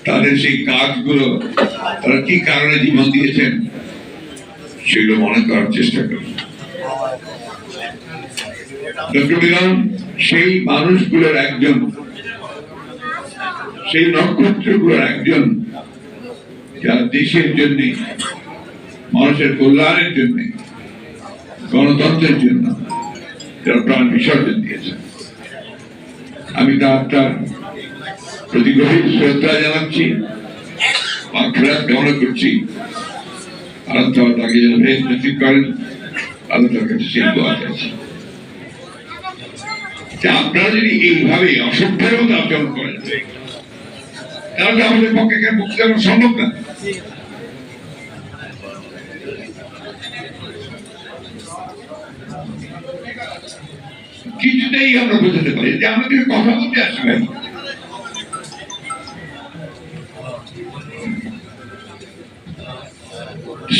তাদের সেই কাজগুলো তারা কি কারণে জীবন দিয়েছেন সেগুলো মনে করার চেষ্টা করি। ডক্টর মিলন সেই মানুষগুলোর একজন, সেই নক্ষত্রগুলোর একজন যারা দেশের জন্য, মানুষের কল্যাণের জন্য, গণতন্ত্রের জন্য যারা প্রাণ বিসর্জন দিয়েছেন। আমি তার প্রতি গভীর শ্রদ্ধা জানাচ্ছি, কামনা করছি আল্লাহ তাকে যেন বেশ নসিব করেন। আল্লাহ তার কাছে সেই দোয়া চাইছি। আপনারা যদি এইভাবে অসভ্যের মতো আচরণ করেন তাহলে আমাদের পক্ষে মুক্তি দেওয়া সম্ভব না। কিছুতেই আমরা বোঝাতে পারি যে আমাদের কথা বলতে আসি ভাই।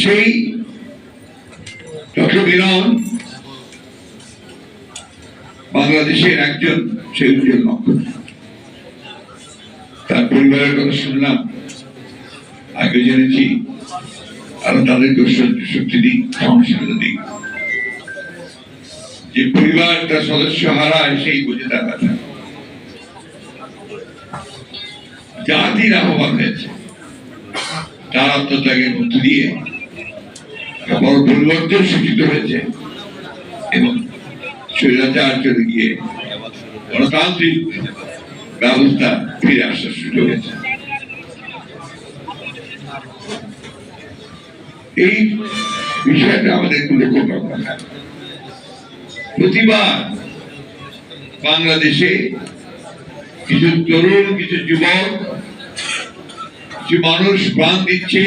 সেই ডক্টর মিলন বাংলাদেশের একজন সেই উজ্জ্বল নক্ষত্র। তার পরিবারের কথা শুনলাম, আগে জেনেছি আরো তাদেরকে শক্তি দিক, সহনশীলতা দিক। যে পরিবার তার সদস্য হারায় সেই বুঝে তার কথা। জাতির আহ্বান হয়েছে, তার আত্মত্যাগের মধ্য দিয়ে বড় পরিবর্তন সূচিত হয়েছে এবং স্বৈরাচার চলে গিয়ে গণতান্ত্রিক ব্যবস্থা ফিরে আসার সুযোগ হয়েছে। এই বিষয়টা আমাদের লক্ষ্য করা দরকার। প্রতিবার বাংলাদেশে কিছু তরুণ, কিছু যুবক, কিছু মানুষ প্রাণ দিচ্ছে